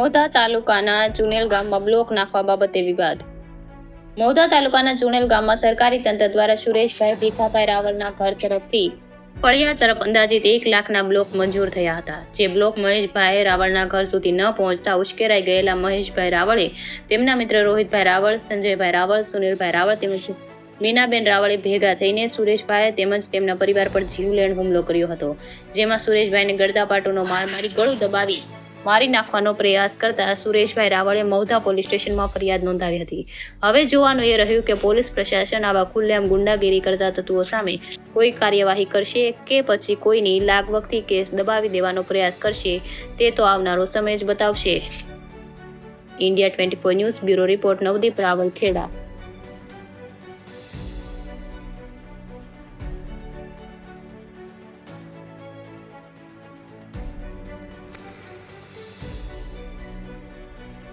મહુધા તાલુકાના ચુનેલ ગામમાં બ્લોક નાખવા બાબતે વિવાદ. મહુધા તાલુકાના ચુનેલ ગામમાં સરકારી તંત્ર દ્વારા સુરેશભાઈ ભીખાભાઈ રાવળના ઘર તરફથી ફળિયા તરફ અંદાજિત 1 લાખના બ્લોક મંજૂર થયા હતા. જે બ્લોક મહેશભાઈ રાવળના ઘર સુધી ન પહોંચતા ઉશ્કેરાઈ ગયેલા મહેશભાઈ રાવળે તેમના મિત્ર રોહિતભાઈ રાવળ, સંજયભાઈ રાવળ, સુનિલભાઈ રાવળ તેમજ મીનાબેન રાવળે ભેગા થઈને સુરેશભાઈ તેમજ તેમના પરિવાર પર જીવલેણ હુમલો કર્યો હતો. જેમાં સુરેશભાઈને ગળદાપાટોનો માર મારી ગળું દબાવી મારી નાખવાનો પ્રયાસ કરતા સુરેશભાઈ રાવળે મહુધા પોલીસ સ્ટેશનમાં ફરિયાદ નોંધાવી હતી. હવે જોવાનું એ રહ્યું કે પોલીસ પ્રશાસન આવા ખુલ્લેઆમ ગુંડાગીરી કરતા તત્વો સામે કોઈ કાર્યવાહી કરશે કે પછી કોઈની લાગવગથી કેસ દબાવી દેવાનો પ્રયાસ કરશે, તે તો આવનારો સમય જ બતાવશે. India 24 news bureau report, Navdeep Rawal, Kheda.